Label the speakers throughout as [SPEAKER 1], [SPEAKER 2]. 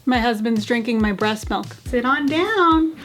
[SPEAKER 1] My husband's drinking my breast milk. Sit on down.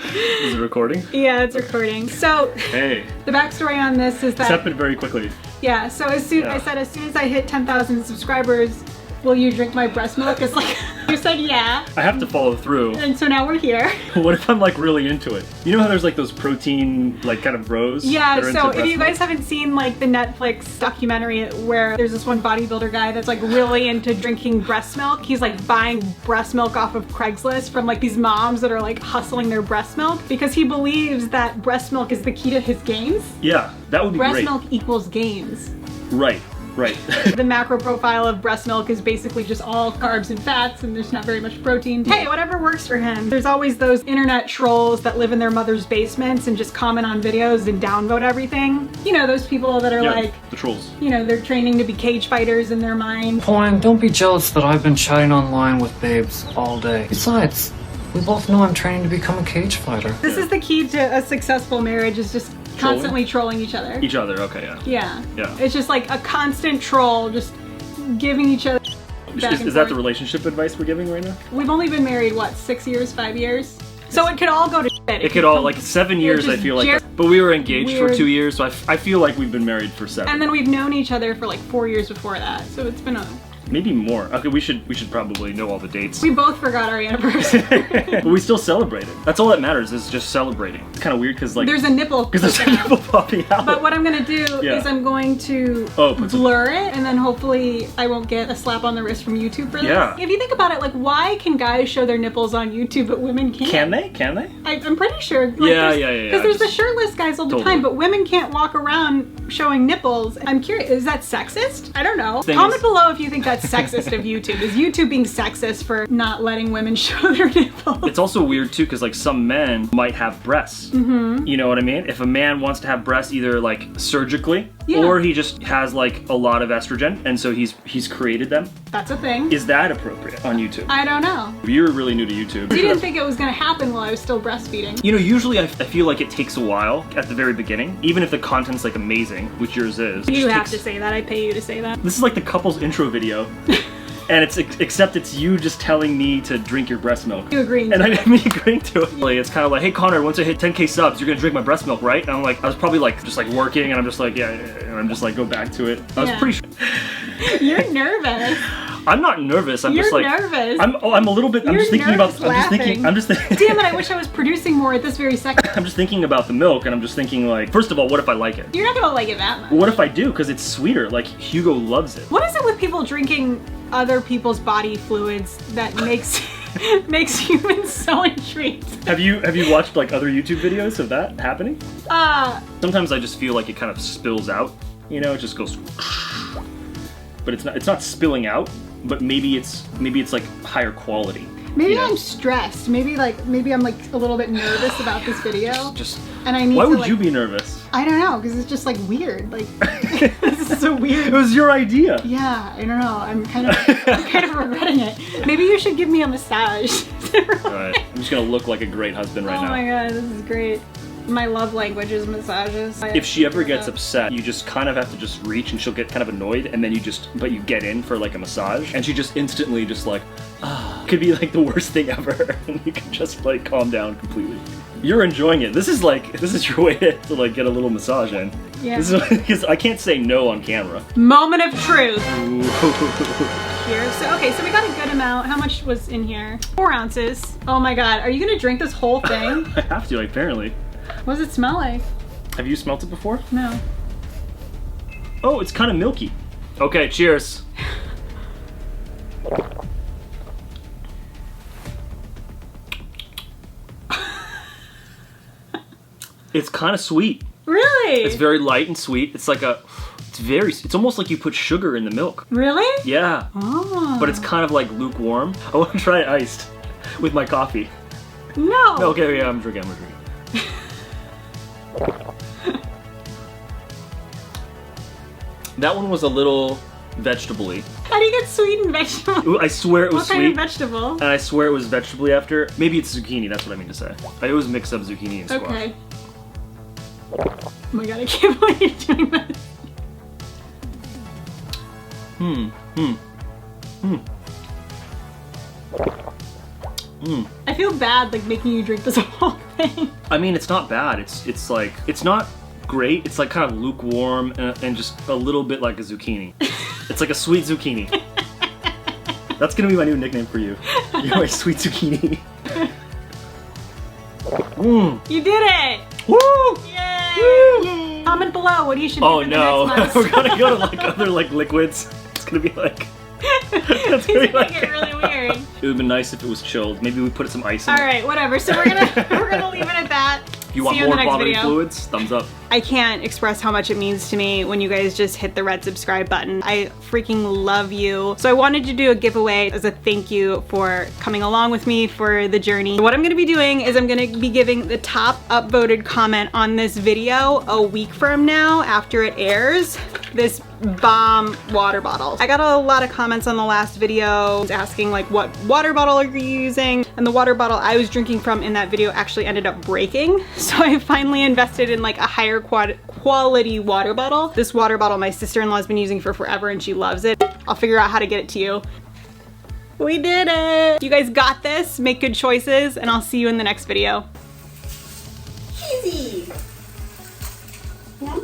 [SPEAKER 2] Is it recording?
[SPEAKER 1] Yeah, it's recording. So,
[SPEAKER 2] hey.
[SPEAKER 1] The backstory on this is that...
[SPEAKER 2] This happened very quickly.
[SPEAKER 1] Yeah, so I said as soon as I hit 10,000 subscribers, will you drink my breast milk? It's like, you said yeah.
[SPEAKER 2] I have to follow through.
[SPEAKER 1] And so now we're here.
[SPEAKER 2] What if I'm like really into it? You know how there's like those protein like kind of bros?
[SPEAKER 1] Yeah, so if you
[SPEAKER 2] milk?
[SPEAKER 1] guys haven't seen like the Netflix documentary where there's this one bodybuilder guy that's like really into drinking breast milk. He's like buying breast milk off of Craigslist from like these moms that are like hustling their breast milk because he believes that breast milk is the key to his gains.
[SPEAKER 2] Yeah, that would be
[SPEAKER 1] breast
[SPEAKER 2] great.
[SPEAKER 1] Breast milk equals gains.
[SPEAKER 2] Right. Right.
[SPEAKER 1] The macro profile of breast milk is basically just all carbs and fats and there's not very much protein. Hey, whatever works for him. There's always those internet trolls that live in their mother's basements and just comment on videos and downvote everything. You know, those people that are like...
[SPEAKER 2] the trolls.
[SPEAKER 1] You know, they're training to be cage fighters in their mind.
[SPEAKER 3] Point, don't be jealous that I've been chatting online with babes all day. Besides, we both know I'm training to become a cage fighter.
[SPEAKER 1] This is the key to a successful marriage, is just constantly trolling each other.
[SPEAKER 2] Each other, okay, yeah.
[SPEAKER 1] Yeah.
[SPEAKER 2] Yeah.
[SPEAKER 1] It's just like a constant troll, just giving each other
[SPEAKER 2] Is that the relationship advice we're giving right now?
[SPEAKER 1] We've only been married, what, 6 years, 5 years? So it could all go to shit.
[SPEAKER 2] It could all, like 7 years I feel like. But we were engaged for 2 years, so I feel like we've been married for 7.
[SPEAKER 1] And then we've known each other for like 4 years before that, so it's been a...
[SPEAKER 2] Maybe more. Okay, we should probably know all the dates.
[SPEAKER 1] We both forgot our anniversary.
[SPEAKER 2] But we still celebrated. That's all that matters, is just celebrating. It's kind of weird because like...
[SPEAKER 1] There's a nipple.
[SPEAKER 2] Because there's a nipple popping out.
[SPEAKER 1] But what I'm going to do is I'm going to blur it, and then hopefully I won't get a slap on the wrist from YouTube for this.
[SPEAKER 2] Yeah.
[SPEAKER 1] If you think about it, like, why can guys show their nipples on YouTube but women can't?
[SPEAKER 2] Can they? Can they?
[SPEAKER 1] I'm pretty sure. Like,
[SPEAKER 2] yeah.
[SPEAKER 1] Because there's the shirtless guys all the time, but women can't walk around showing nipples. I'm curious, is that sexist? I don't know. Comment below if you think that's sexist of YouTube. Is YouTube being sexist for not letting women show their nipples?
[SPEAKER 2] It's also weird too, because like some men might have breasts. Mm-hmm. You know what I mean? If a man wants to have breasts either like surgically, or he just has like a lot of estrogen, and so he's created them.
[SPEAKER 1] That's a thing.
[SPEAKER 2] Is that appropriate on YouTube?
[SPEAKER 1] I don't know.
[SPEAKER 2] You're really new to YouTube.
[SPEAKER 1] You didn't think it was gonna happen while I was still breastfeeding.
[SPEAKER 2] You know, usually I feel like it takes a while at the very beginning, even if the content's like amazing, which yours is.
[SPEAKER 1] You have to say that. I pay you to say that.
[SPEAKER 2] This is like the couple's intro video. And except it's you just telling me to drink your breast milk.
[SPEAKER 1] You agreeing
[SPEAKER 2] and I'm agreeing to it. It's kind of like, hey Connor, once I hit 10K subs, you're gonna drink my breast milk, right? And I'm like, I was probably like, just like working, and I'm just like, yeah, and I'm just like, go back to it. I was pretty sure.
[SPEAKER 1] You're nervous.
[SPEAKER 2] I'm not nervous. I'm just like
[SPEAKER 1] nervous.
[SPEAKER 2] I'm a little bit. I'm just thinking about. I'm just thinking.
[SPEAKER 1] Damn it! I wish I was producing more at this very second.
[SPEAKER 2] I'm just thinking about the milk, and I'm just thinking like, first of all, what if I like it?
[SPEAKER 1] You're not gonna like it that much.
[SPEAKER 2] What if I do? Because it's sweeter. Like Hugo loves it.
[SPEAKER 1] What is it with people drinking other people's body fluids that makes makes humans so intrigued?
[SPEAKER 2] Have you watched like other YouTube videos of that happening? Sometimes I just feel like it kind of spills out. You know, it just goes. But it's not spilling out. But maybe it's like higher quality.
[SPEAKER 1] Maybe I'm stressed. Maybe I'm like a little bit nervous about this video. And I need
[SPEAKER 2] Why
[SPEAKER 1] to,
[SPEAKER 2] would
[SPEAKER 1] like,
[SPEAKER 2] you be nervous?
[SPEAKER 1] I don't know, because it's just like weird. Like this is so weird.
[SPEAKER 2] It was your idea.
[SPEAKER 1] Yeah, I don't know. I'm kind of regretting it. Maybe you should give me a massage.
[SPEAKER 2] Alright, I'm just gonna look like a great husband right now.
[SPEAKER 1] Oh my god, this is great. My love language is massages.
[SPEAKER 2] If she ever gets upset, you just kind of have to just reach, and she'll get kind of annoyed, and then you get in for like a massage, and she just instantly just like, could be like the worst thing ever, and you can just like calm down completely. You're enjoying it. This is your way to like get a little massage in.
[SPEAKER 1] Yeah.
[SPEAKER 2] Because I can't say no on camera.
[SPEAKER 1] Moment of truth.
[SPEAKER 2] Ooh.
[SPEAKER 1] Here. So we got a good amount. How much was in here? 4 ounces. Oh my god, are you gonna drink this whole thing?
[SPEAKER 2] I have to, apparently.
[SPEAKER 1] What does it smell like?
[SPEAKER 2] Have you smelt it before?
[SPEAKER 1] No.
[SPEAKER 2] Oh, it's kind of milky. Okay, cheers. It's kind of sweet.
[SPEAKER 1] Really?
[SPEAKER 2] It's very light and sweet. It's like it's almost like you put sugar in the milk.
[SPEAKER 1] Really?
[SPEAKER 2] Yeah.
[SPEAKER 1] Oh.
[SPEAKER 2] But it's kind of like lukewarm. I want to try it iced with my coffee.
[SPEAKER 1] No.
[SPEAKER 2] Okay, yeah, I'm drinking. That one was a little vegetable-y.
[SPEAKER 1] How do you get sweet and vegetable?
[SPEAKER 2] Ooh, I swear it was
[SPEAKER 1] what
[SPEAKER 2] sweet.
[SPEAKER 1] What kind of vegetable?
[SPEAKER 2] And I swear it was vegetable-y after. Maybe it's zucchini, that's what I mean to say. I always mix up zucchini and squash.
[SPEAKER 1] Okay. Oh my god, I can't believe you're doing this. I feel bad like making you drink this whole thing.
[SPEAKER 2] I mean, it's not bad. It's like, it's not great. It's like kind of lukewarm and just a little bit like a zucchini. It's like a sweet zucchini. That's gonna be my new nickname for you. You're my sweet zucchini.
[SPEAKER 1] You did it!
[SPEAKER 2] Woo!
[SPEAKER 1] Yay! Comment below what you should do
[SPEAKER 2] Oh
[SPEAKER 1] for
[SPEAKER 2] no,
[SPEAKER 1] the next
[SPEAKER 2] we're
[SPEAKER 1] month.
[SPEAKER 2] gonna go to like other like liquids. It's gonna be like. It's gonna be like.
[SPEAKER 1] Get really weird.
[SPEAKER 2] It would have been nice if it was chilled. Maybe we put some ice in it.
[SPEAKER 1] Alright, whatever. So we're gonna leave it at that.
[SPEAKER 2] If you want more bodily fluids, thumbs up.
[SPEAKER 1] I can't express how much it means to me when you guys just hit the red subscribe button. I freaking love you. So I wanted to do a giveaway as a thank you for coming along with me for the journey. What I'm gonna be doing is I'm gonna be giving the top upvoted comment on this video a week from now after it airs. This bomb water bottle. I got a lot of comments on the last video asking like what water bottle are you using, and the water bottle I was drinking from in that video actually ended up breaking, so I finally invested in like a higher quality water bottle. This water bottle my sister-in-law's been using for forever and she loves it. I'll figure out how to get it to you. We did it! You guys got this, make good choices, and I'll see you in the next video.
[SPEAKER 4] Easy. Yeah.